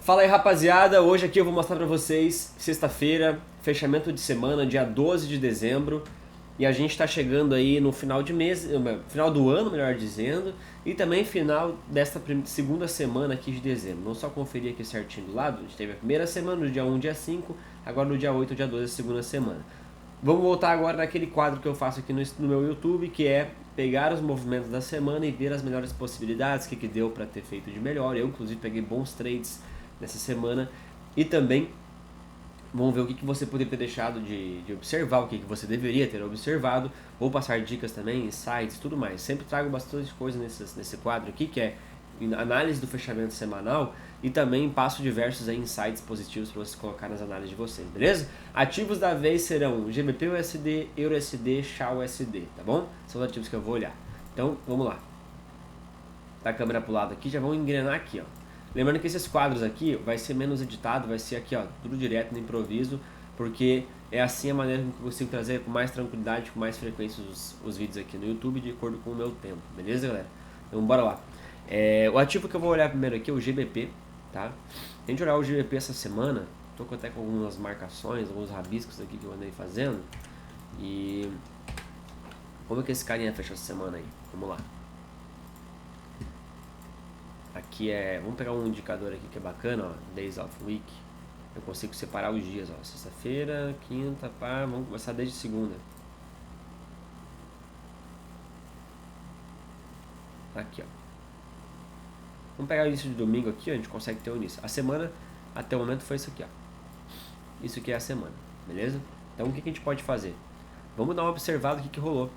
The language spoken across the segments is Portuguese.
Fala aí, rapaziada, hoje aqui eu vou mostrar pra vocês, sexta-feira, fechamento de semana, dia 12 de dezembro, e a gente tá chegando aí no final de mês, final do ano, melhor dizendo, e também final desta segunda semana aqui de dezembro. Vamos só conferir aqui certinho do lado, a gente teve a primeira semana, no dia 1, dia 5, agora no dia 8, dia 12, a segunda semana. Vamos voltar agora naquele quadro que eu faço aqui no meu YouTube, que é pegar os movimentos da semana e ver as melhores possibilidades, o que deu para ter feito de melhor. Eu, inclusive, peguei bons trades nessa semana e também vamos ver o que você poderia ter deixado de observar, o que você deveria ter observado. Vou passar dicas também, insights, tudo mais. Sempre trago bastante coisa nesse quadro aqui, que é análise do fechamento semanal, e também passo diversos aí insights positivos para vocês colocar nas análises de vocês, beleza? Ativos da vez serão GBP USD, EURUSD, XAUUSD, tá bom? São os ativos que eu vou olhar. Então, vamos lá. Tá a câmera pro lado aqui, já vamos engrenar aqui, ó. Lembrando que esses quadros aqui vai ser menos editado, vai ser aqui, ó, tudo direto no improviso, porque é assim a maneira que eu consigo trazer com mais tranquilidade, com mais frequência os vídeos aqui no YouTube, de acordo com o meu tempo, beleza, galera? Então, bora lá. O ativo que eu vou olhar primeiro aqui é o GBP, tá? A gente olhar o GBP essa semana, tô até com algumas marcações, alguns rabiscos aqui que eu andei fazendo, e como é que esse carinha fechou essa semana aí? Vamos lá. Aqui vamos pegar um indicador aqui que é bacana, ó, Days of Week. Eu consigo separar os dias, ó, sexta-feira, quinta, pá, vamos começar desde segunda. Aqui, ó. Vamos pegar o início de domingo aqui, ó, a gente consegue ter o início. A semana, até o momento, foi isso aqui, ó. Isso aqui é a semana, beleza? Então, o que a gente pode fazer? Vamos dar uma observada do que rolou,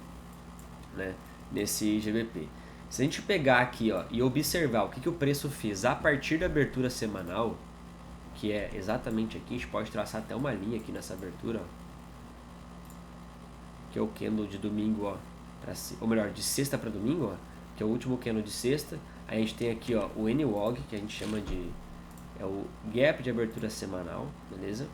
né, nesse GBP. Se a gente pegar aqui, ó, e observar o que o preço fez a partir da abertura semanal, que é exatamente aqui, a gente pode traçar até uma linha aqui nessa abertura, ó, que é o candle de domingo, ó, ou melhor, de sexta para domingo, ó, que é o último candle de sexta. Aí a gente tem aqui, ó, o NWOG, que a gente chama de o gap de abertura semanal, beleza?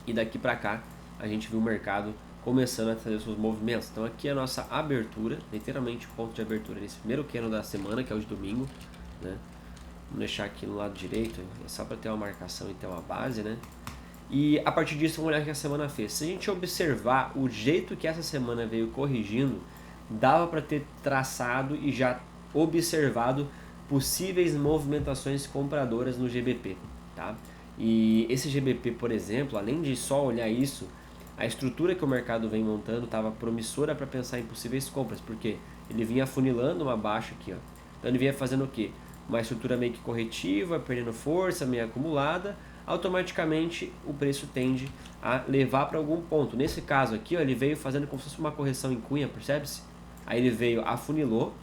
E daqui para cá a gente viu o mercado começando a fazer os seus movimentos. Então aqui é a nossa abertura, literalmente o ponto de abertura nesse primeiro candle da semana, que é o de domingo, né? Vamos deixar aqui no lado direito, é só para ter uma marcação e ter uma base, né? E a partir disso vamos olhar o que a semana fez. Se a gente observar o jeito que essa semana veio corrigindo, dava para ter traçado e já observado possíveis movimentações compradoras no GBP, tá? E esse GBP, por exemplo, além de só olhar isso, a estrutura que o mercado vem montando estava promissora para pensar em possíveis compras, porque ele vinha afunilando uma baixa aqui, ó. Então ele vinha fazendo o quê? Uma estrutura meio que corretiva, perdendo força, meio acumulada, automaticamente o preço tende a levar para algum ponto. Nesse caso aqui, ó, ele veio fazendo como se fosse uma correção em cunha, percebe-se? Aí ele veio, afunilou,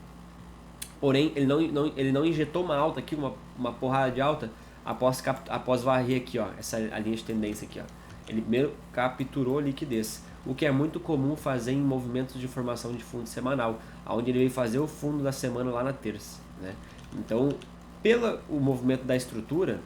porém ele não injetou uma alta aqui, uma porrada de alta, após varrer aqui, ó, a linha de tendência aqui, ó. Ele primeiro capturou liquidez, o que é muito comum fazer em movimentos de formação de fundo semanal, onde ele veio fazer o fundo da semana lá na terça, né? Então, pelo movimento da estrutura,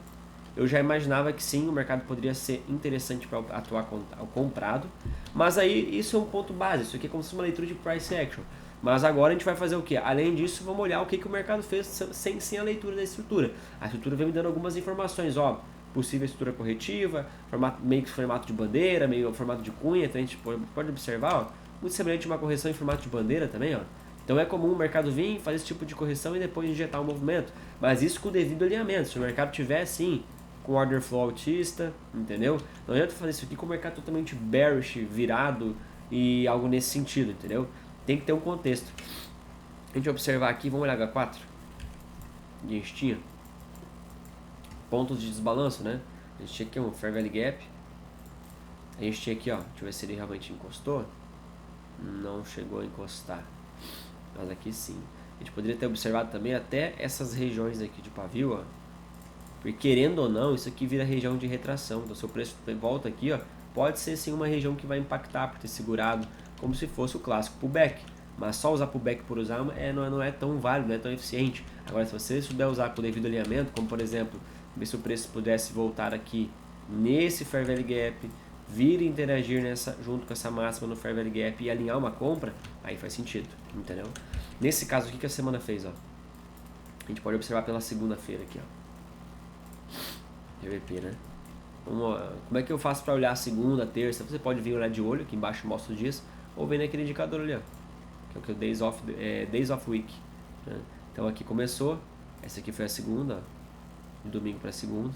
eu já imaginava que sim, o mercado poderia ser interessante para atuar comprado, mas aí isso é um ponto base, isso aqui é como se fosse uma leitura de price action. Mas agora a gente vai fazer o que? Além disso, vamos olhar o que o mercado fez sem a leitura da estrutura. A estrutura vem me dando algumas informações, ó, possível estrutura corretiva, meio que formato de bandeira, meio formato de cunha, então a gente pode observar, ó, muito semelhante a uma correção em formato de bandeira também, ó. Então é comum o mercado vir, fazer esse tipo de correção e depois injetar um movimento, mas isso com o devido alinhamento. Se o mercado tiver assim, com order flow autista, entendeu? Não adianta fazer isso aqui com o mercado totalmente bearish, virado e algo nesse sentido, entendeu? Tem que ter um contexto. A gente observar aqui, vamos olhar H4. A gente tinha pontos de desbalanço, né? A gente tinha aqui um Fair Value Gap. A gente tinha aqui, ó, deixa eu ver se ele realmente encostou. Não chegou a encostar, mas aqui sim. A gente poderia ter observado também até essas regiões aqui de pavio, ó. Porque querendo ou não, isso aqui vira região de retração. Então se o preço volta aqui, ó, pode ser sim uma região que vai impactar por ter segurado, como se fosse o clássico pullback. Mas só usar pullback por usar não é tão válido, não é tão eficiente. Agora, se você souber usar com o devido alinhamento, como por exemplo, ver se o preço pudesse voltar aqui nesse Fair Value Gap, vir e interagir junto com essa máxima no Fair Value Gap e alinhar uma compra, aí faz sentido, entendeu? Nesse caso, o que a semana fez, ó? A gente pode observar pela segunda-feira aqui, ó. GBP, né? Como é que eu faço para olhar a segunda, a terça? Você pode vir olhar de olho, aqui embaixo mostra os dias, ou vem naquele indicador ali, ó, que é o que é Days of Week, né? Então aqui começou, essa aqui foi a segunda, ó, de domingo para segunda.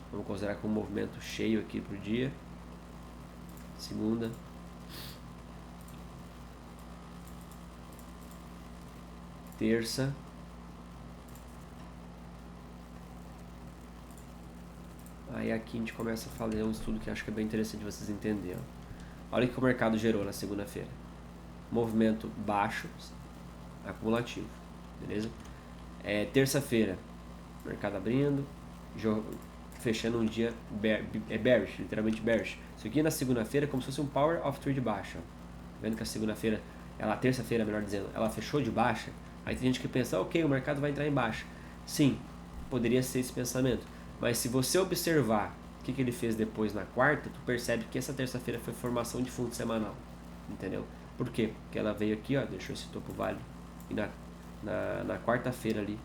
Vamos considerar como um movimento cheio aqui pro dia. Segunda. Terça. Aí aqui a gente começa a fazer um estudo que acho que é bem interessante vocês entenderem. Olha o que o mercado gerou na segunda-feira. Movimento baixo, acumulativo, beleza? Terça-feira, mercado abrindo, fechando um dia bearish, literalmente bearish. Isso aqui na segunda-feira é como se fosse um power of trade de baixa. Tá vendo que a segunda-feira, a terça-feira, melhor dizendo, ela fechou de baixa. Aí tem gente que pensa, ok, o mercado vai entrar em baixa. Sim, poderia ser esse pensamento. Mas se você observar o que ele fez depois na quarta, tu percebe que essa terça-feira foi formação de fundo semanal. Entendeu? Por quê? Porque ela veio aqui, ó, deixou esse topo válido. E na quarta-feira ali,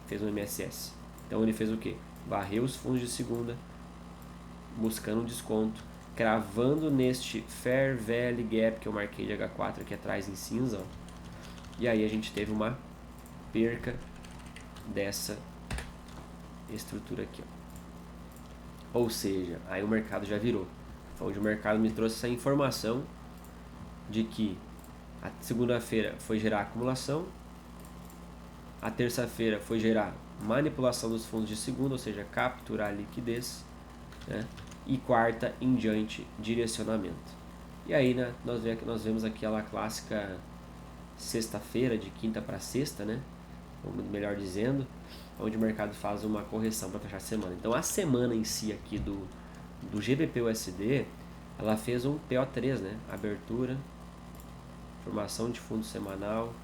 fez um MSS. Então ele fez o quê? Varreu os fundos de segunda, buscando um desconto, cravando neste Fair Value Gap que eu marquei de H4 aqui atrás em cinza, ó. E aí a gente teve uma perca dessa estrutura aqui, ó. Ou seja, aí o mercado já virou. Foi onde o mercado me trouxe essa informação de que a segunda-feira foi gerar acumulação, a terça-feira foi gerar manipulação dos fundos de segunda, ou seja, capturar liquidez, né? E quarta em diante, direcionamento. E aí, né, nós vemos aquela clássica sexta-feira, de quinta para sexta, né? Ou melhor dizendo, onde o mercado faz uma correção para fechar a semana. Então a semana em si aqui do GBP-USD, ela fez um PO3, né? Abertura, formação de fundo semanal,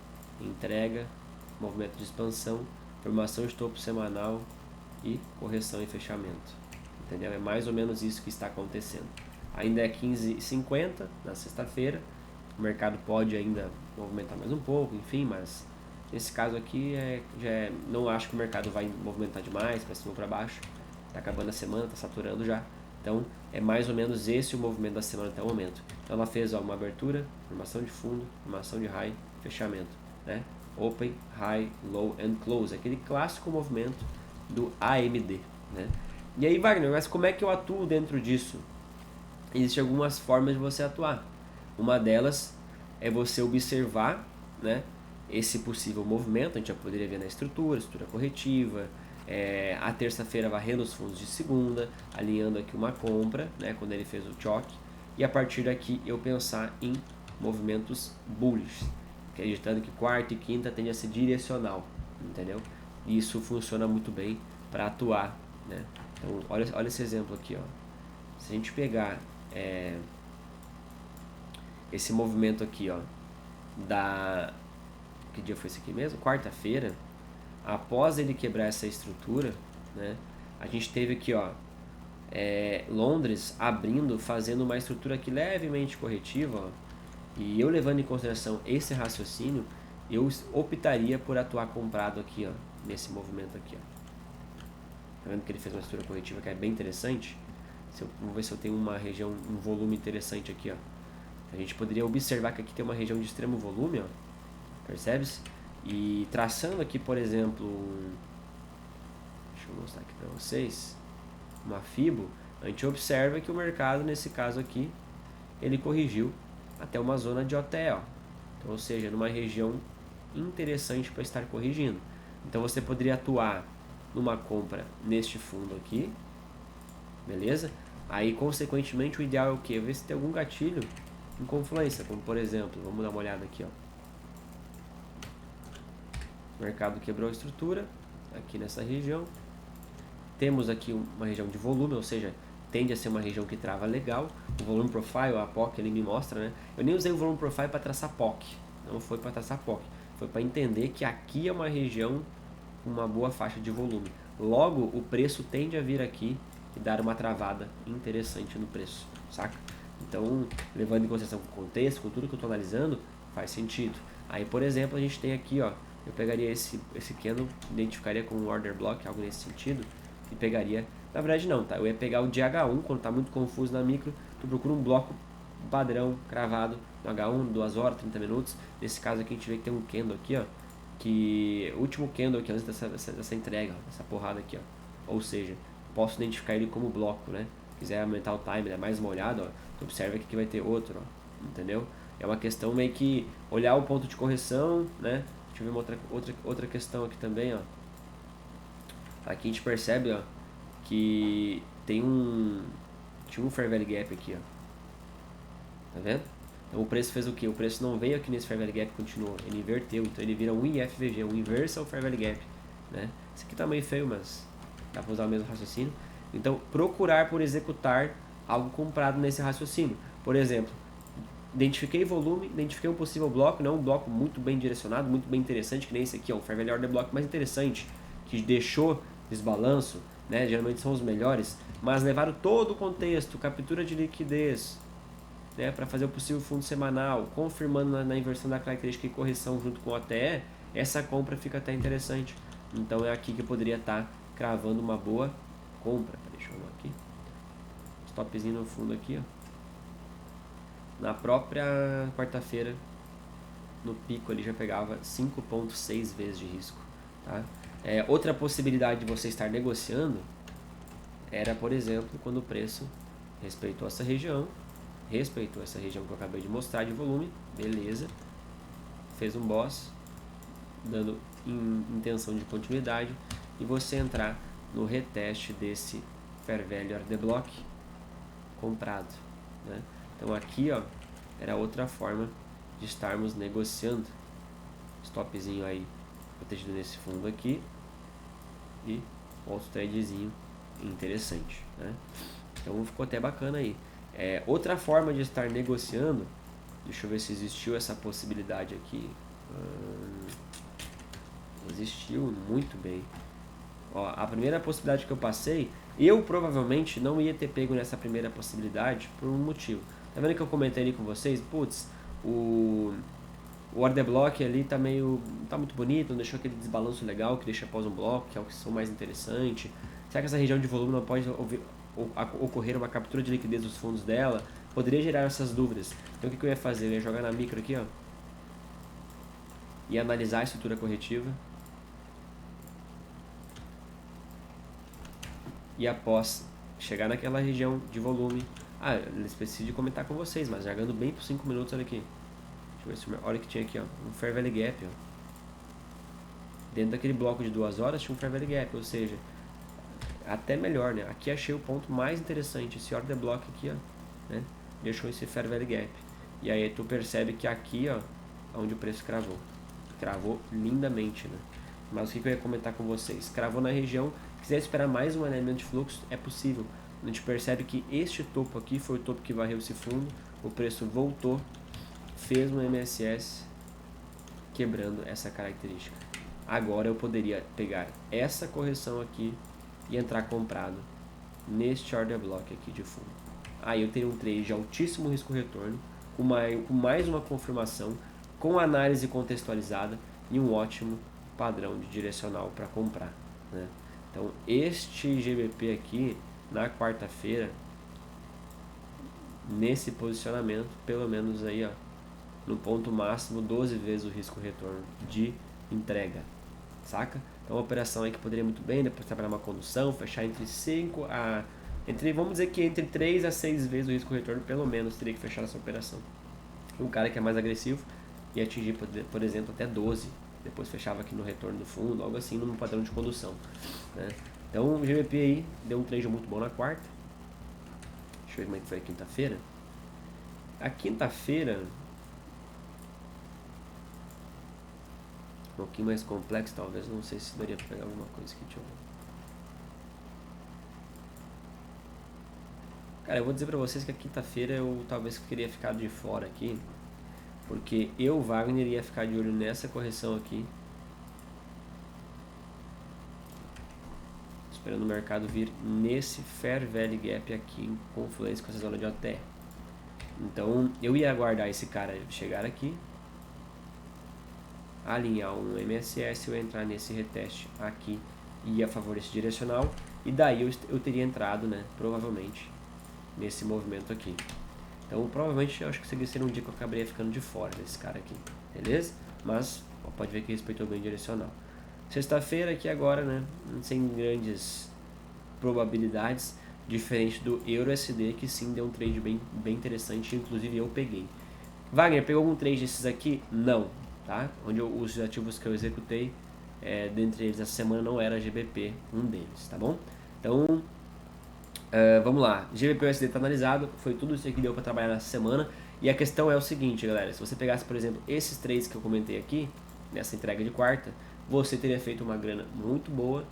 entrega, movimento de expansão, formação de topo semanal e correção e fechamento. Entendeu? É mais ou menos isso que está acontecendo. Ainda é 15h50 na sexta-feira, o mercado pode ainda movimentar mais um pouco, enfim, mas nesse caso aqui não acho que o mercado vai movimentar demais, para cima ou para baixo. Está acabando a semana, está saturando já. Então é mais ou menos esse o movimento da semana até o momento. Então ela fez uma abertura, formação de fundo, formação de high, fechamento, né? Open, high, low and close, aquele clássico movimento do AMD, né? E aí, Wagner, mas como é que eu atuo dentro disso? Existem algumas formas de você atuar. Uma delas é você observar, né, esse possível movimento. A gente já poderia ver na estrutura corretiva, a terça-feira varrendo os fundos de segunda, alinhando aqui uma compra, né, quando ele fez o choque, e a partir daqui eu pensar em movimentos bullish, acreditando que quarta e quinta tende a ser direcional, entendeu? E isso funciona muito bem para atuar, né? Então olha esse exemplo aqui, ó. Se a gente pegar esse movimento aqui, ó, que dia foi esse aqui mesmo? Quarta-feira. Após ele quebrar essa estrutura, né, a gente teve aqui, ó, Londres abrindo, fazendo uma estrutura aqui levemente corretiva, ó, e eu levando em consideração esse raciocínio, eu optaria por atuar comprado aqui, ó, nesse movimento aqui, ó. Tá vendo que ele fez uma estrutura corretiva que é bem interessante? Vamos ver se eu tenho uma região, um volume interessante aqui, ó. A gente poderia observar que aqui tem uma região de extremo volume, ó. Percebe-se? E traçando aqui, por exemplo, deixa eu mostrar aqui para vocês, uma FIBO, a gente observa que o mercado, nesse caso aqui, ele corrigiu até uma zona de OTE, ó. Então, ou seja, numa região interessante para estar corrigindo. Então você poderia atuar numa compra neste fundo aqui, beleza? Aí, consequentemente, o ideal é o que? Ver se tem algum gatilho em confluência, como por exemplo, vamos dar uma olhada aqui, ó. O mercado quebrou a estrutura aqui nessa região. Temos aqui uma região de volume, ou seja, tende a ser uma região que trava legal. O volume profile, a POC, ele me mostra, né? Eu nem usei o volume profile para traçar POC, não foi para traçar POC, foi para entender que aqui é uma região com uma boa faixa de volume. Logo, o preço tende a vir aqui e dar uma travada interessante no preço, saca? Então, levando em consideração o contexto, com tudo que eu estou analisando, faz sentido. Aí, por exemplo, a gente tem aqui, ó, eu pegaria esse candle, identificaria com um order block, algo nesse sentido, e pegaria... Na verdade não, tá? Eu ia pegar o de H1, quando tá muito confuso na micro, tu procura um bloco padrão, cravado, no H1, 2 horas, 30 minutos. Nesse caso aqui a gente vê que tem um candle aqui, ó, que o último candle aqui antes dessa entrega, ó, dessa porrada aqui, ó. Ou seja, posso identificar ele como bloco, né? Se quiser aumentar o time, né? Mais uma olhada, ó, tu observa que vai ter outro, ó, entendeu? É uma questão meio que olhar o ponto de correção, né? Deixa eu ver uma outra questão aqui também, ó. Aqui a gente percebe, ó, que tinha um fair value gap aqui, ó. Tá vendo? Então o preço fez o que? O preço não veio aqui nesse fair value gap e continuou, ele inverteu, então ele vira um IFVG, um Inversal Fair Value Gap, né? Esse aqui tá meio feio, mas dá para usar o mesmo raciocínio. Então procurar por executar algo comprado nesse raciocínio. Por exemplo, identifiquei volume, identifiquei um possível bloco, não um bloco muito bem direcionado, muito bem interessante, que nem esse aqui, ó, um Fair Value Order Block mais interessante, que deixou desbalanço, né? Geralmente são os melhores, mas levaram todo o contexto, captura de liquidez, né, para fazer o possível fundo semanal, confirmando na inversão da característica e correção junto com o OTE, essa compra fica até interessante. Então é aqui que eu poderia estar cravando uma boa compra. Deixa eu ver aqui. Stopzinho no fundo aqui, ó. Na própria quarta-feira, no pico ele já pegava 5,6 vezes de risco. Tá? Outra possibilidade de você estar negociando era, por exemplo, quando o preço respeitou essa região que eu acabei de mostrar de volume, beleza, fez um boss, dando intenção de continuidade, e você entrar no reteste desse Fair Value Order Block comprado, né? Então aqui, ó, era outra forma de estarmos negociando. Stopzinho aí protegido nesse fundo aqui e outro tradezinho interessante, né? Então ficou até bacana aí. Outra forma de estar negociando, deixa eu ver se existiu essa possibilidade aqui. Existiu muito bem. Ó, a primeira possibilidade que eu passei, eu provavelmente não ia ter pego nessa primeira possibilidade por um motivo. Tá vendo que eu comentei ali com vocês? Putz, o order block ali tá muito bonito, não deixou aquele desbalanço legal que deixa após um bloco, que é o que são mais interessante. Será que essa região de volume não pode ocorrer uma captura de liquidez dos fundos dela? Poderia gerar essas dúvidas. Então o que eu ia fazer? Eu ia jogar na micro aqui, ó, e analisar a estrutura corretiva. E após chegar naquela região de volume, eu esqueci de comentar com vocês, mas jogando bem por 5 minutos, olha aqui. Deixa eu ver se olha que tinha aqui, ó, um Fair Value Gap, ó. Dentro daquele bloco de 2 horas tinha um Fair Value Gap, ou seja, até melhor, né? Aqui achei o ponto mais interessante, esse Order Block aqui, ó, né? Deixou esse Fair Value Gap. E aí tu percebe que aqui, ó, onde o preço cravou lindamente, né? Mas o que eu ia comentar com vocês? Cravou na região, quiser esperar mais um alinhamento de fluxo, é possível. A gente percebe que este topo aqui foi o topo que varreu esse fundo, o preço voltou, fez um MSS quebrando essa característica. Agora eu poderia pegar essa correção aqui e entrar comprado neste order block aqui de fundo. Aí eu teria um trade de altíssimo risco retorno, com mais uma confirmação, com análise contextualizada e um ótimo padrão de direcional para comprar, né? Então este GBP aqui na quarta-feira, nesse posicionamento, pelo menos aí, ó, no ponto máximo 12 vezes o risco retorno de entrega, saca? Então uma operação aí que poderia muito bem depois trabalhar uma condução, fechar vamos dizer que entre 3 a 6 vezes o risco retorno, pelo menos teria que fechar essa operação. Um cara que é mais agressivo ia atingir, por exemplo, até 12, depois fechava aqui no retorno do fundo, algo assim, num padrão de condução, né? Então o GBP aí deu um trade muito bom na quarta. Deixa eu ver como é que foi a quinta-feira. A quinta-feira, um pouquinho mais complexo talvez, não sei se daria para pegar alguma coisa aqui, deixa eu ver. Cara, eu vou dizer pra vocês que a quinta-feira eu talvez queria ficar de fora aqui, porque eu, Wagner, ia ficar de olho nessa correção aqui, esperando o mercado vir nesse Fair Value Gap aqui em confluência com essa zona de OTE. Então eu ia aguardar esse cara chegar aqui, alinhar um MSS, eu entrar nesse reteste aqui e ia favorecer direcional, e daí eu teria entrado, né, provavelmente, nesse movimento aqui. Então, provavelmente, eu acho que seria um dia que eu acabaria ficando de fora desse cara aqui, beleza? Mas, ó, pode ver que respeitou bem o direcional. Sexta-feira aqui agora, né, sem grandes probabilidades, diferente do EURUSD, que sim deu um trade bem interessante, inclusive eu peguei. Wagner, pegou algum trade desses aqui? Não, tá? Os ativos que eu executei, dentre eles essa semana não era GBP, um deles, tá bom? Então, vamos lá, GBP USD está analisado, foi tudo isso que deu para trabalhar nessa semana. E a questão é o seguinte, galera, se você pegasse, por exemplo, esses trades que eu comentei aqui, nessa entrega de quarta, você teria feito uma grana muito boa.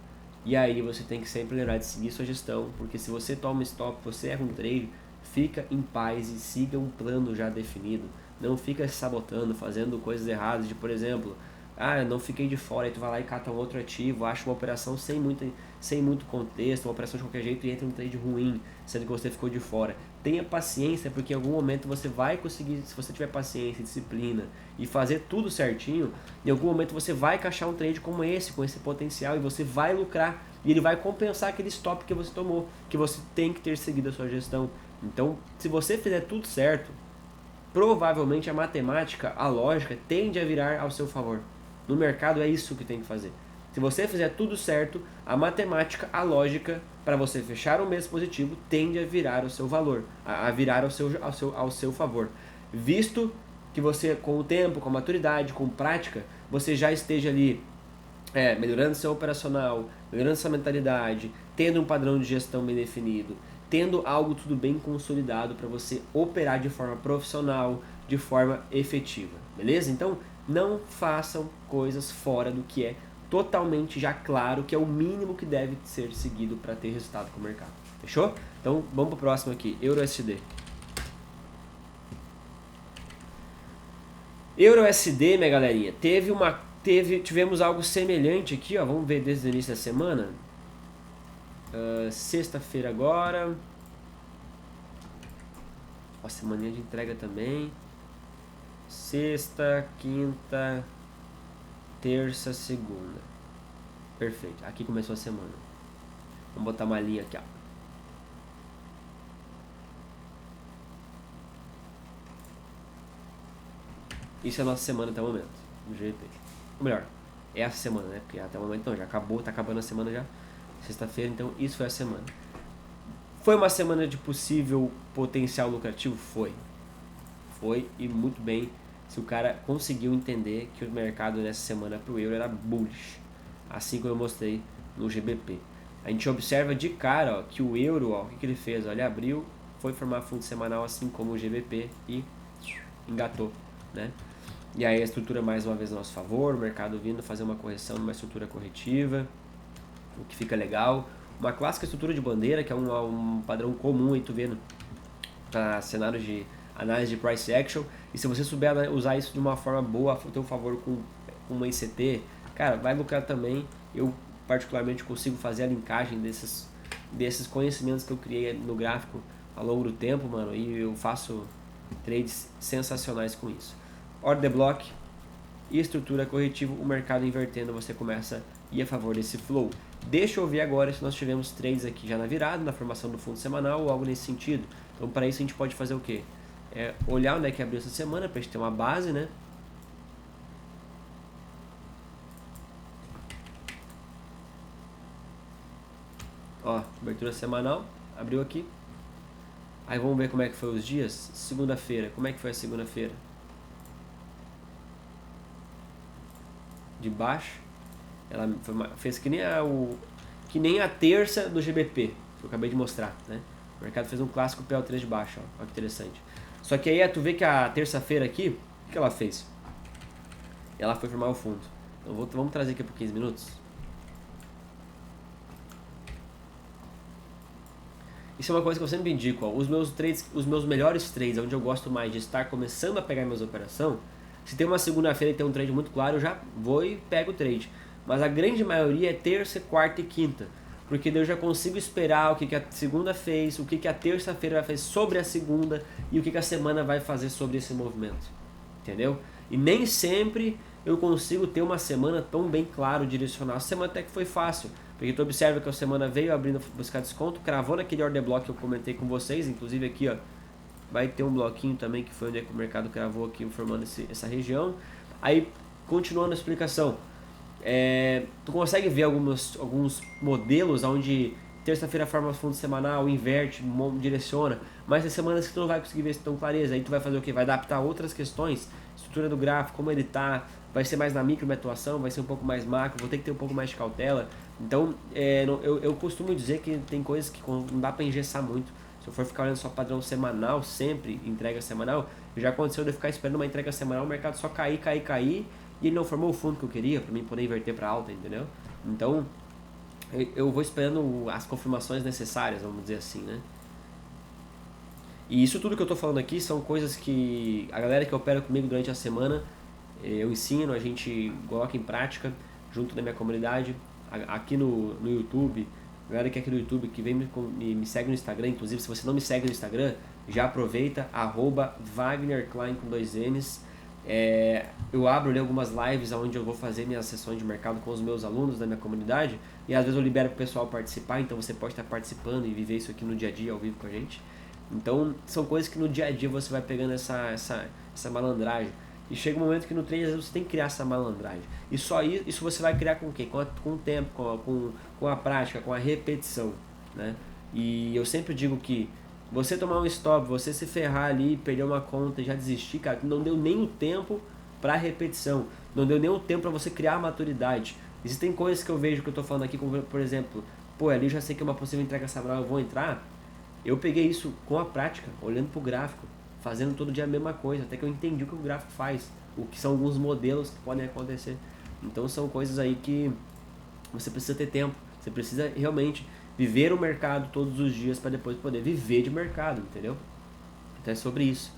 E aí você tem que sempre lembrar de seguir sua gestão, porque se você toma stop, você erra um trade, fica em paz e siga um plano já definido. Não fica se sabotando, fazendo coisas erradas, de, por exemplo, não fiquei de fora, aí tu vai lá e cata um outro ativo, acha uma operação sem muito contexto, uma operação de qualquer jeito e entra um trade ruim, sendo que você ficou de fora. Tenha paciência, porque em algum momento você vai conseguir, se você tiver paciência, disciplina e fazer tudo certinho, em algum momento você vai encaixar um trade como esse, com esse potencial, e você vai lucrar, e ele vai compensar aquele stop que você tomou, que você tem que ter seguido a sua gestão. Então, se você fizer tudo certo, provavelmente a matemática, a lógica, tende a virar ao seu favor. No mercado é isso que tem que fazer. Se você fizer tudo certo, a matemática, a lógica, para você fechar um mês positivo, tende a virar o seu valor, a virar ao seu favor. Visto que você, com o tempo, com a maturidade, com prática, você já esteja ali melhorando seu operacional, melhorando sua mentalidade, tendo um padrão de gestão bem definido, tendo algo tudo bem consolidado para você operar de forma profissional, de forma efetiva, beleza? Então, não façam coisas fora do que é totalmente já claro, que é o mínimo que deve ser seguido para ter resultado com o mercado. Fechou? Então, vamos para o próximo aqui, EURUSD. EURUSD, minha galerinha, tivemos algo semelhante aqui, ó, vamos ver desde o início da semana. Sexta-feira agora. Ó, semaninha de entrega também. Sexta, quinta, terça, segunda. Perfeito. Aqui começou a semana. Vamos botar uma linha aqui, ó. Isso é a nossa semana até o momento, do GBP. Ou melhor, é essa semana, né? Porque até o momento não, já acabou, tá acabando a semana já. Sexta-feira, então isso foi a semana. Foi uma semana de possível potencial lucrativo? Foi. Foi, e muito bem, se o cara conseguiu entender que o mercado nessa semana pro euro era bullish. Assim como eu mostrei no GBP. A gente observa de cara, ó, que o euro, ó, o que ele fez? Ó, ele abriu, foi formar fundo semanal assim como o GBP e engatou, né? E aí a estrutura mais uma vez a nosso favor, o mercado vindo fazer uma correção numa estrutura corretiva, o que fica legal. Uma clássica estrutura de bandeira, que é um padrão comum aí, tu vendo para cenários de análise de price action. E se você souber usar isso de uma forma boa a teu favor com uma ICT, cara, vai lucrar também. Eu particularmente consigo fazer a linkagem desses conhecimentos que eu criei no gráfico ao longo do tempo, mano, e eu faço trades sensacionais com isso. Order block e estrutura corretiva, o mercado invertendo, você começa a ir a favor desse flow. Deixa eu ver agora se nós tivemos trades aqui já na virada, na formação do fundo semanal ou algo nesse sentido. Então, para isso a gente pode fazer o quê? Olhar onde é que abriu essa semana, para a gente ter uma base, né? Ó, abertura semanal, abriu aqui. Aí vamos ver como é que foi os dias. Segunda-feira, como é que foi a segunda-feira? De baixo, ela fez que nem a terça do GBP, que eu acabei de mostrar, né? O mercado fez um clássico PL3 de baixo, ó, olha que interessante. Só que aí tu vê que a terça-feira aqui, o que ela fez? Ela foi formar o fundo. Então vamos trazer aqui por 15 minutos. Isso é uma coisa que eu sempre indico, ó. Os meus melhores trades, onde eu gosto mais de estar começando a pegar minhas operações, se tem uma segunda-feira e tem um trade muito claro, eu já vou e pego o trade. Mas a grande maioria é terça, quarta e quinta. Porque daí eu já consigo esperar o que a segunda fez, o que a terça-feira vai fazer sobre a segunda e o que a semana vai fazer sobre esse movimento. Entendeu? E nem sempre eu consigo ter uma semana tão bem claro, direcional. A semana até que foi fácil. Porque tu observa que a semana veio abrindo buscar desconto, cravou naquele order block que eu comentei com vocês, inclusive aqui ó, vai ter um bloquinho também que foi onde é que o mercado cravou aqui formando essa região. Aí continuando a explicação, tu consegue ver alguns modelos onde terça-feira forma fundo semanal, inverte, direciona, mas tem semanas que tu não vai conseguir ver isso tão clareza. Aí tu vai fazer o que? Vai adaptar outras questões, estrutura do gráfico, como ele tá, vai ser mais na micro minha atuação, vai ser um pouco mais macro, vou ter que ter um pouco mais de cautela. Então eu costumo dizer que tem coisas que não dá para engessar muito. Se eu for ficar olhando só padrão semanal, sempre entrega semanal, já aconteceu de eu ficar esperando uma entrega semanal, o mercado só cair, e ele não formou o fundo que eu queria, para mim poder inverter para alta, entendeu? Então eu vou esperando as confirmações necessárias, vamos dizer assim, né? E isso tudo que eu tô falando aqui são coisas que a galera que opera comigo durante a semana, eu ensino, a gente coloca em prática junto da minha comunidade, aqui no YouTube. Galera que é aqui no YouTube, que vem me segue no Instagram, inclusive se você não me segue no Instagram, já aproveita, @WagnerKlein com 2 N's. Eu abro ali algumas lives onde eu vou fazer minhas sessões de mercado com os meus alunos da minha comunidade, e às vezes eu libero para o pessoal participar, então você pode estar participando e viver isso aqui no dia a dia ao vivo com a gente. Então são coisas que no dia a dia você vai pegando essa malandragem. E chega um momento que no trade às vezes você tem que criar essa malandragem. E só isso você vai criar com o quê? Com o tempo, com a prática, com a repetição, né? E eu sempre digo que você tomar um stop, você se ferrar ali, perder uma conta e já desistir, cara, não deu nem o tempo para repetição, não deu nem o tempo para você criar maturidade. Existem coisas que eu vejo que eu tô falando aqui, como por exemplo, ali eu já sei que é uma possível entrega semanal, eu vou entrar. Eu peguei isso com a prática, olhando pro gráfico, fazendo todo dia a mesma coisa, até que eu entendi o que o gráfico faz, o que são alguns modelos que podem acontecer. Então são coisas aí que você precisa ter tempo, você precisa realmente viver o mercado todos os dias para depois poder viver de mercado, entendeu? Então é sobre isso.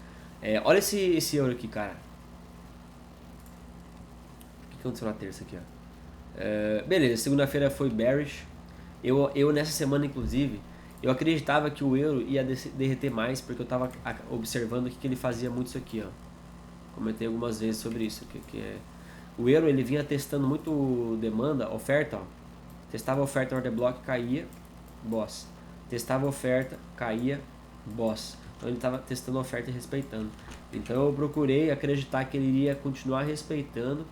Olha esse euro aqui, cara. O que aconteceu na terça aqui, ó? Beleza, segunda-feira foi bearish. Eu nessa semana, inclusive, eu acreditava que o euro ia derreter mais, porque eu estava observando que ele fazia muito isso aqui, ó. Comentei algumas vezes sobre isso, o euro ele vinha testando muito demanda, oferta, ó. Testava a oferta no order block, caía, boss. Testava a oferta, caía, boss. Então ele estava testando a oferta e respeitando. Então eu procurei acreditar que ele iria continuar respeitando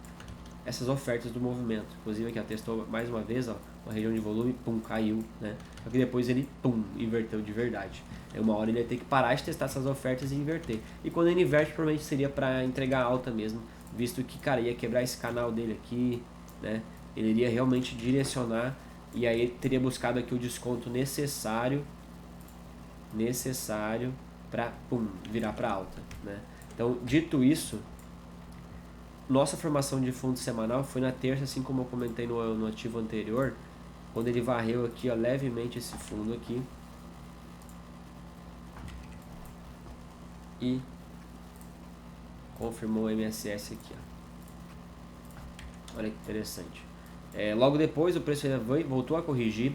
essas ofertas do movimento. Inclusive aqui, ó, testou mais uma vez, ó, uma região de volume, pum, caiu, né? Só que depois ele, pum, inverteu de verdade. Uma hora ele ia ter que parar de testar essas ofertas e inverter. E quando ele inverte, provavelmente seria para entregar alta mesmo, visto que, cara, ia quebrar esse canal dele aqui, né? Ele iria realmente direcionar e aí ele teria buscado aqui o desconto necessário para, pum, virar para alta, né? Então, dito isso, nossa formação de fundo semanal foi na terça, assim como eu comentei no ativo anterior, quando ele varreu aqui, ó, levemente esse fundo aqui e confirmou o MSS aqui, ó. Olha que interessante. Logo depois o preço ainda voltou a corrigir.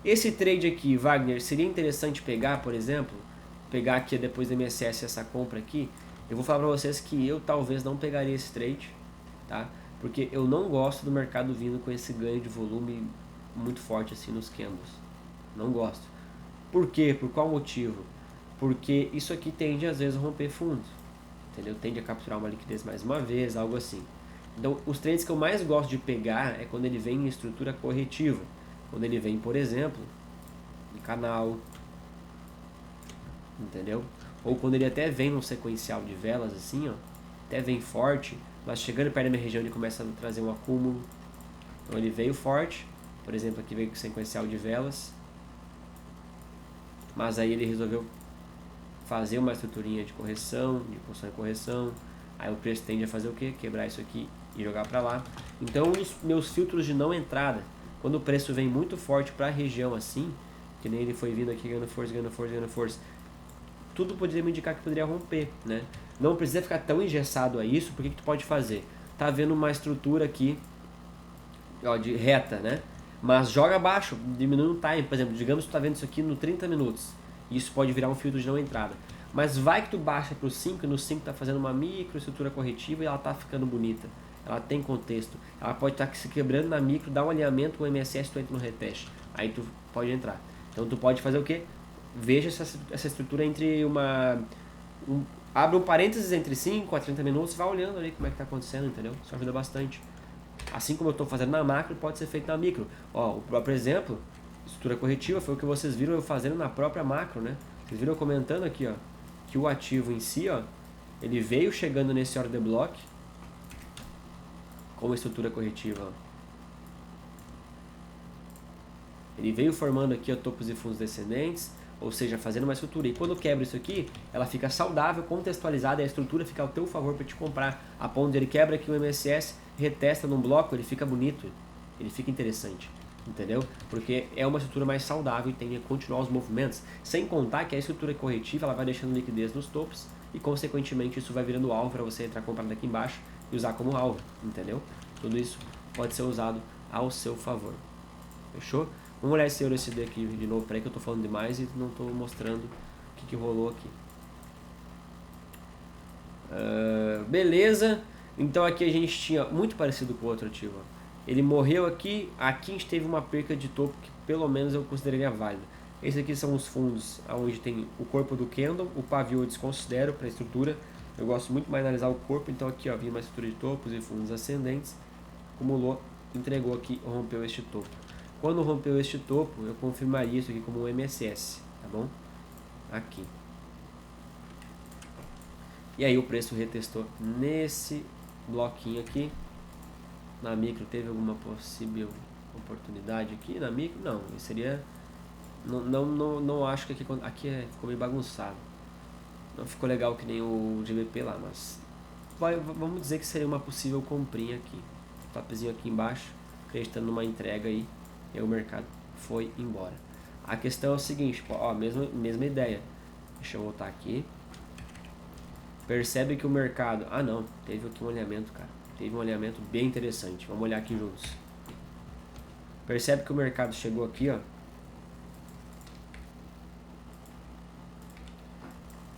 Esse trade aqui, Wagner, seria interessante pegar, por exemplo, pegar aqui depois do MSS essa compra aqui. Eu vou falar para vocês que eu talvez não pegaria esse trade, tá? Porque eu não gosto do mercado vindo com esse ganho de volume muito forte assim nos candles. Não gosto. Por quê? Por qual motivo? Porque isso aqui tende às vezes a romper fundo, entendeu? Tende a capturar uma liquidez mais uma vez, algo assim. Então, os trades que eu mais gosto de pegar é quando ele vem em estrutura corretiva. Quando ele vem, por exemplo, em canal, entendeu? Ou quando ele até vem num sequencial de velas assim, ó, até vem forte, mas chegando perto da minha região ele começa a trazer um acúmulo. Então ele veio forte, por exemplo, aqui veio com sequencial de velas, mas aí ele resolveu fazer uma estruturinha de correção, de construção e correção. Aí o preço tende a fazer o que? Quebrar isso aqui e jogar para lá. Então os meus filtros de não entrada, quando o preço vem muito forte para a região assim, que nem ele foi vindo aqui ganhando força, tudo poderia me indicar que poderia romper, né? Não precisa ficar tão engessado a isso, porque que tu pode fazer? Tá vendo uma estrutura aqui, ó, de reta, né? Mas joga abaixo, diminuindo o time, por exemplo, digamos que tu tá vendo isso aqui no 30 minutos, isso pode virar um filtro de não entrada. Mas vai que tu baixa pro 5 e no 5 tá fazendo uma microestrutura corretiva e ela tá ficando bonita. ela tem contexto, ela pode estar se quebrando na micro, dá um alinhamento, o MSS, tu entra no reteste, aí tu pode entrar. Então tu pode fazer o que? Veja essa estrutura entre abre um parênteses entre 5 a 30 minutos, vai olhando ali como é que tá acontecendo, entendeu? Isso ajuda bastante. Assim como eu estou fazendo na macro, pode ser feito na micro. Ó, o próprio exemplo, estrutura corretiva, foi o que vocês viram eu fazendo na própria macro, né? Vocês viram eu comentando aqui, ó, que o ativo em si, ó, ele veio chegando nesse order block como estrutura corretiva, ó. Ele veio formando aqui, ó, topos e fundos descendentes, ou seja, fazendo uma estrutura. E quando quebra isso aqui, ela fica saudável, contextualizada, e a estrutura fica ao teu favor para te comprar. A ponto de ele quebra aqui o MSS, retesta num bloco, ele fica bonito, ele fica interessante, entendeu? Porque é uma estrutura mais saudável e tem que continuar os movimentos. Sem contar que a estrutura corretiva, ela vai deixando liquidez nos topos e, consequentemente, isso vai virando alvo para você entrar comprando aqui embaixo e usar como alvo, entendeu? Tudo isso pode ser usado ao seu favor. Fechou? Vamos olhar esse EURUSD aqui de novo. Peraí que eu tô falando demais e não tô mostrando o que rolou aqui. Beleza. Então aqui a gente tinha muito parecido com o outro ativo. Ele morreu aqui. Aqui a gente teve uma perca de topo que pelo menos eu consideraria válida. Esses aqui são os fundos onde tem o corpo do candle. O pavio eu desconsidero para a estrutura. Eu gosto muito mais de analisar o corpo. Então aqui ó, vinha uma estrutura de topos e fundos ascendentes. Acumulou, entregou aqui, rompeu este topo. Quando rompeu este topo, eu confirmaria isso aqui como um MSS, tá bom? Aqui. E aí o preço retestou nesse bloquinho aqui. Na micro teve alguma possível oportunidade aqui? Na micro não, seria... Não acho que aqui ficou meio bagunçado. Não ficou legal que nem o GBP lá, mas... vamos dizer que seria uma possível comprinha aqui. Topzinho aqui embaixo, acreditando numa entrega aí. E aí o mercado foi embora. A questão é o seguinte, ó, mesma ideia. Deixa eu voltar aqui. Percebe que o mercado... Ah não, teve aqui um alinhamento, cara. Teve um alinhamento bem interessante. Vamos olhar aqui juntos. Percebe que o mercado chegou aqui, ó.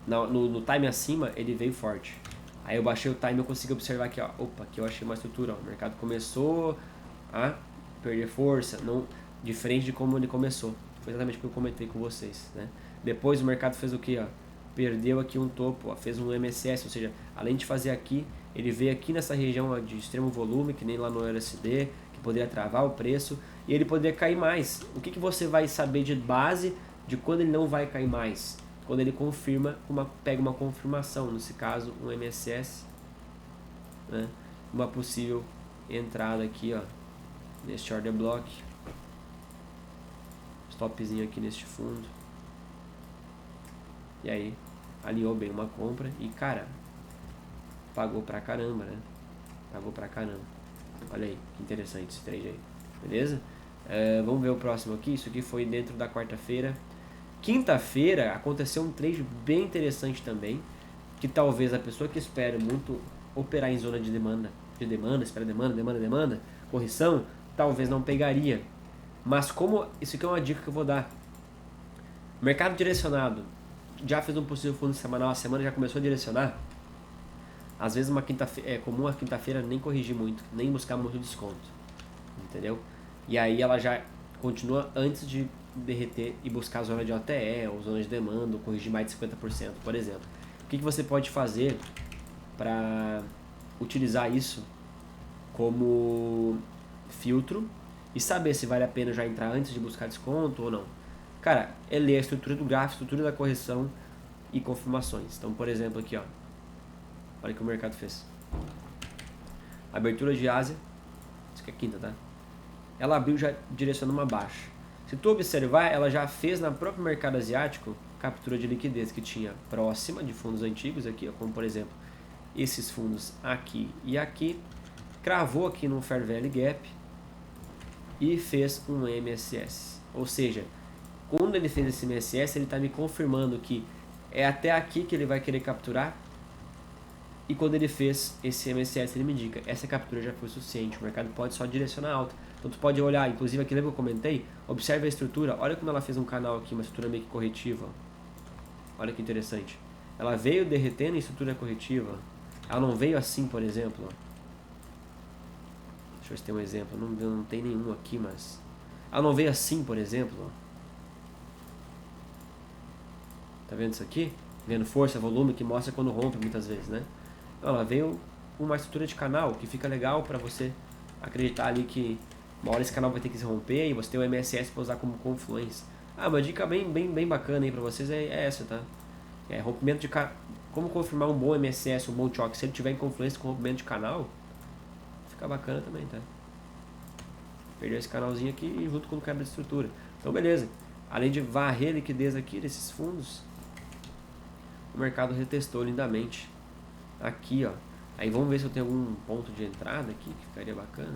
No time acima, ele veio forte. Aí eu baixei o time e eu consigo observar aqui, ó. Opa, aqui eu achei uma estrutura, ó. O mercado começou a perder força, não, diferente de como ele começou. Foi exatamente o que eu comentei com vocês, né? Depois o mercado fez o que, ó? Perdeu aqui um topo, ó, fez um MSS, ou seja, além de fazer aqui, ele veio aqui nessa região ó, de extremo volume, que nem lá no LSD, que poderia travar o preço, e ele poderia cair mais. O que você vai saber de base de quando ele não vai cair mais? Quando ele confirma, pega uma confirmação, nesse caso um MSS, né? Uma possível entrada aqui, ó, neste order block, stopzinho aqui neste fundo, e aí alinhou bem uma compra e cara, pagou pra caramba, né? Pagou pra caramba. Olha aí, que interessante esse trade aí, beleza? Vamos ver o próximo aqui. Isso aqui foi dentro da quarta-feira. Quinta-feira aconteceu um trade bem interessante também, que talvez a pessoa que espera muito operar em zona de demanda, espera demanda, correção, talvez não pegaria. Mas como, isso aqui é uma dica que eu vou dar. Mercado direcionado, já fez um possível fundo semanal, a semana já começou a direcionar. Às vezes é comum a quinta-feira nem corrigir muito, nem buscar muito desconto, entendeu? E aí ela já continua antes de derreter e buscar a zona de OTE, ou zona de demanda, ou corrigir mais de 50%, por exemplo. O que você pode fazer para utilizar isso como filtro e saber se vale a pena já entrar antes de buscar desconto ou não? Cara, é ler a estrutura do gráfico, estrutura da correção e confirmações. Então, por exemplo, aqui, ó. Olha o que o mercado fez. Abertura de Ásia. Isso aqui é quinta, tá? Ela abriu já direcionando uma baixa. Se tu observar, ela já fez na próprio mercado asiático captura de liquidez que tinha próxima de fundos antigos aqui, ó, como por exemplo esses fundos aqui e aqui. Cravou aqui no Fair Value Gap e fez um MSS. Ou seja, quando ele fez esse MSS, ele está me confirmando que é até aqui que ele vai querer capturar. E quando ele fez esse MSS, ele me indica, essa captura já foi suficiente, o mercado pode só direcionar alta. Então tu pode olhar, inclusive aqui lembra que eu comentei, observe a estrutura, olha como ela fez um canal aqui, uma estrutura meio que corretiva. Olha que interessante. Ela veio derretendo em estrutura corretiva, ela não veio assim, por exemplo. eu ver se tem um exemplo. Não tem nenhum aqui, mas... Ah, não veio assim, por exemplo. Ó. Tá vendo isso aqui? Vendo força, volume, que mostra quando rompe muitas vezes, né? Ela veio uma estrutura de canal, que fica legal para você acreditar ali que uma hora esse canal vai ter que se romper e você tem o MSS para usar como confluência. Ah, uma dica bem bacana aí para vocês é essa, tá? É rompimento de como confirmar um bom MSS, um bom choque. Se ele tiver em confluência com rompimento de canal, fica bacana também, tá? Perdeu esse canalzinho aqui junto com o quebra de estrutura. Então, beleza. Além de varrer a liquidez aqui desses fundos, o mercado retestou lindamente aqui, ó. Aí vamos ver se eu tenho algum ponto de entrada aqui que ficaria bacana.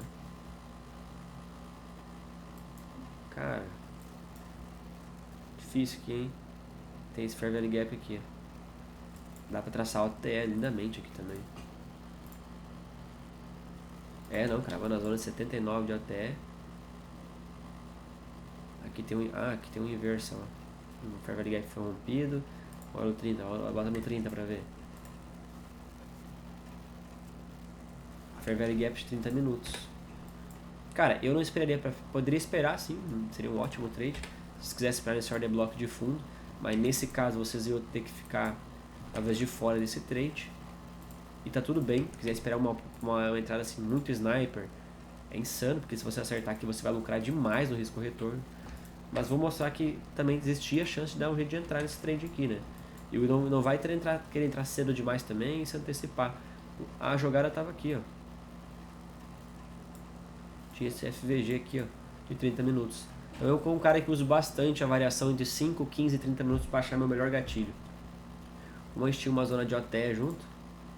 Cara, difícil aqui, hein? Tem esse Fair Value Gap aqui. Dá pra traçar o TE lindamente aqui também. É, não, cravando na zona de 79 de ATE. Aqui tem aqui tem um inverso, ó. O Fair Value Gap foi rompido. Olha o 30, bota no 30 pra ver. Fair Value Gap de 30 minutos. Cara, eu não esperaria poderia esperar sim, seria um ótimo trade. Se quisesse esperar nesse order block de fundo. Mas nesse caso vocês iam ter que ficar talvez de fora desse trade. E tá tudo bem. Se quiser esperar uma entrada assim muito sniper, é insano, porque se você acertar aqui você vai lucrar demais no risco retorno. Mas vou mostrar que também existia a chance de dar um jeito de entrar nesse trade aqui, né? E não vai querer entrar cedo demais também e se antecipar. A jogada tava aqui, ó. Tinha esse FVG aqui, ó, de 30 minutos. Então eu, como um cara que uso bastante a variação entre 5, 15 e 30 minutos para achar meu melhor gatilho. Como a gente tinha uma zona de OTE junto,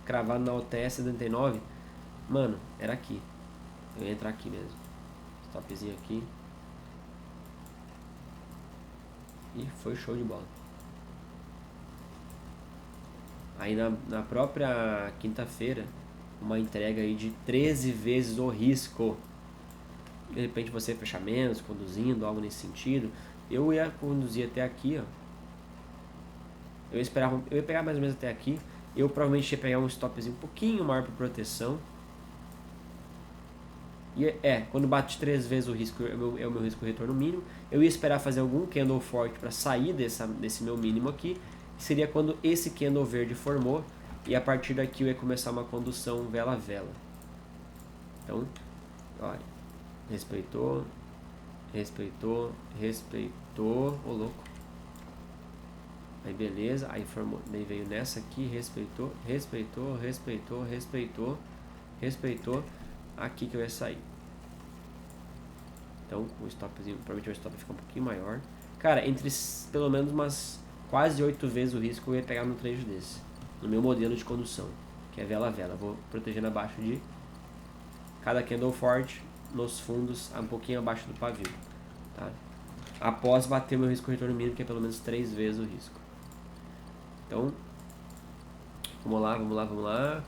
cravado na OTE 79, mano, era aqui. Eu ia entrar aqui mesmo. Stopzinho aqui. E foi show de bola. Aí na própria quinta-feira, uma entrega aí de 13 vezes o risco. De repente você ia fechar menos, conduzindo, algo nesse sentido. Eu ia conduzir até aqui, ó. Eu ia pegar mais ou menos até aqui. Eu provavelmente ia pegar um stopzinho um pouquinho maior para proteção. E quando bate 3 vezes o risco, é o meu risco retorno mínimo. Eu ia esperar fazer algum candle forte para sair desse meu mínimo aqui. Que seria quando esse candle verde formou. E a partir daqui eu ia começar uma condução vela a vela. Então, olha. Respeitou. Ô louco. Aí beleza, aí formou, daí veio nessa aqui, respeitou. Aqui que eu ia sair. Então o stopzinho, provavelmente o stop fica um pouquinho maior. Cara, entre pelo menos umas quase 8 vezes o risco eu ia pegar no trade desse. No meu modelo de condução, que é vela a vela. Vou protegendo abaixo de cada candle forte nos fundos, um pouquinho abaixo do pavio, tá? Após bater meu risco retorno mínimo, que é pelo menos 3 vezes o risco. Então, vamos lá.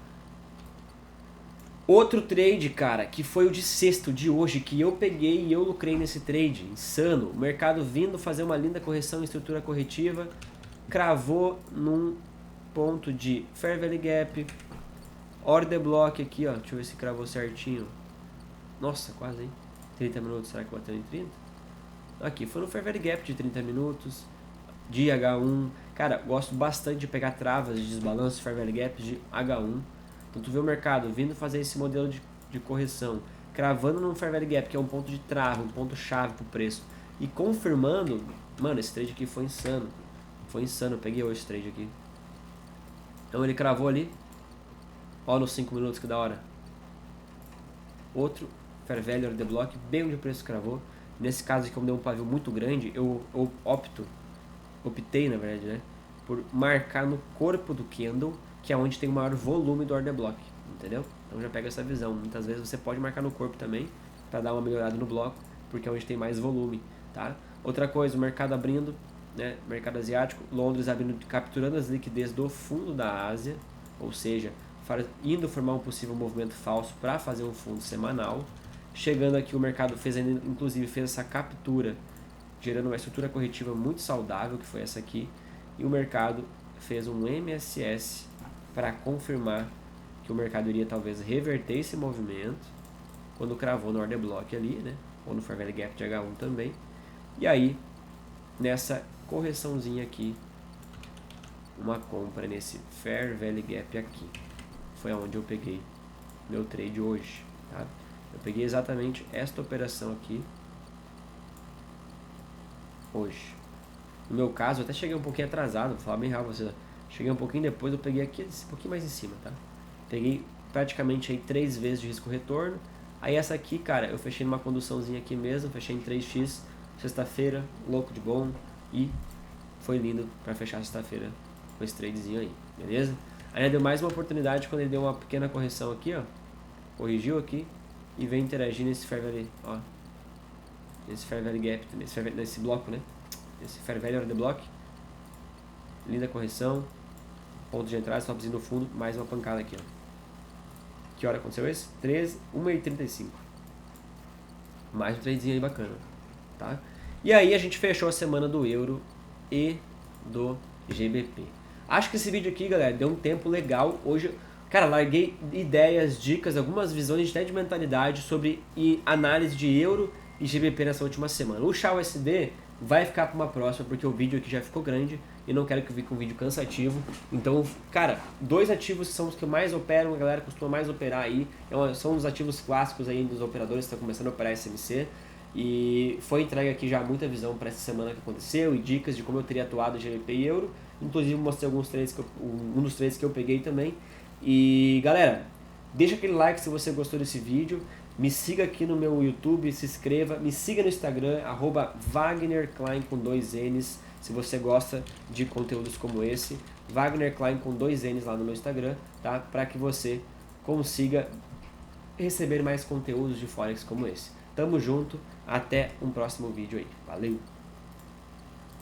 Outro trade, cara, que foi o de sexto, de hoje, que eu peguei e eu lucrei nesse trade. Insano. O mercado vindo fazer uma linda correção em estrutura corretiva. Cravou num ponto de Fair Value Gap. Order Block aqui, ó. Deixa eu ver se cravou certinho. Nossa, quase, hein? 30 minutos, será que bateu em 30? Aqui, foi no Fair Value Gap de 30 minutos. De H1. Cara, gosto bastante de pegar travas de desbalanço, Fair Value Gap de H1. Então tu vê o mercado vindo fazer esse modelo de correção, cravando num Fair Value Gap, que é um ponto de trava, um ponto chave pro preço, e confirmando, mano, esse trade aqui foi insano. Foi insano, eu peguei hoje esse trade aqui. Então ele cravou ali, ó nos 5 minutos, que da hora. Outro Fair Value Order Block, bem onde o preço cravou. Nesse caso aqui, como deu um pavio muito grande, eu optei, na verdade, né, por marcar no corpo do candle, que é onde tem o maior volume do order block, entendeu? Então já pega essa visão. Muitas vezes você pode marcar no corpo também, para dar uma melhorada no bloco, porque é onde tem mais volume, tá? Outra coisa, o mercado abrindo, né, mercado asiático, Londres abrindo, capturando as liquidez do fundo da Ásia, ou seja, indo formar um possível movimento falso para fazer um fundo semanal. Chegando aqui, o mercado inclusive fez essa captura, gerando uma estrutura corretiva muito saudável, que foi essa aqui, e o mercado fez um MSS para confirmar que o mercado iria talvez reverter esse movimento quando cravou no order block ali, né? Ou no Fair Value Gap de H1 também. E aí, nessa correçãozinha aqui, uma compra nesse Fair Value Gap aqui. Foi onde eu peguei meu trade hoje, tá? Eu peguei exatamente esta operação aqui hoje. No meu caso, eu até cheguei um pouquinho atrasado, vou falar bem rápido pra você. Cheguei um pouquinho depois, eu peguei aqui um pouquinho mais em cima, tá? Peguei praticamente aí 3 vezes de risco retorno. Aí essa aqui, cara, eu fechei numa conduçãozinha aqui mesmo, fechei em 3x, sexta-feira, louco de bom, e foi lindo pra fechar sexta-feira com esse tradezinho aí, beleza? Aí deu mais uma oportunidade quando ele deu uma pequena correção aqui, ó, corrigiu aqui e veio interagir nesse Fair Value, ó, nesse Fair Value Gap, nesse bloco, né? Esse Fair Value Order Block, linda correção, ponto de entrada, stopzinho no fundo, mais uma pancada aqui, ó. Que hora aconteceu esse? 1h35. Mais um tradezinho aí bacana, tá? E aí a gente fechou a semana do euro e do GBP. Acho que esse vídeo aqui, galera, deu um tempo legal. Hoje, cara, larguei ideias, dicas, algumas visões até de mentalidade sobre análise de euro e GBP nessa última semana. O XAUSD vai ficar para uma próxima, porque o vídeo aqui já ficou grande e não quero que fique um vídeo cansativo. Então, cara, 2 ativos que são os que mais operam, a galera costuma mais operar aí, são os ativos clássicos aí dos operadores que estão começando a operar SMC. E foi entregue aqui já muita visão para essa semana que aconteceu e dicas de como eu teria atuado GBP e euro. Inclusive mostrei alguns trades um dos trades que eu peguei também. E galera, deixa aquele like se você gostou desse vídeo. Me siga aqui no meu YouTube, se inscreva, me siga no Instagram, @WagnerKlein com 2 N's, se você gosta de conteúdos como esse, Wagner Klein com 2 N's lá no meu Instagram, tá? Para que você consiga receber mais conteúdos de Forex como esse. Tamo junto, até um próximo vídeo aí. Valeu!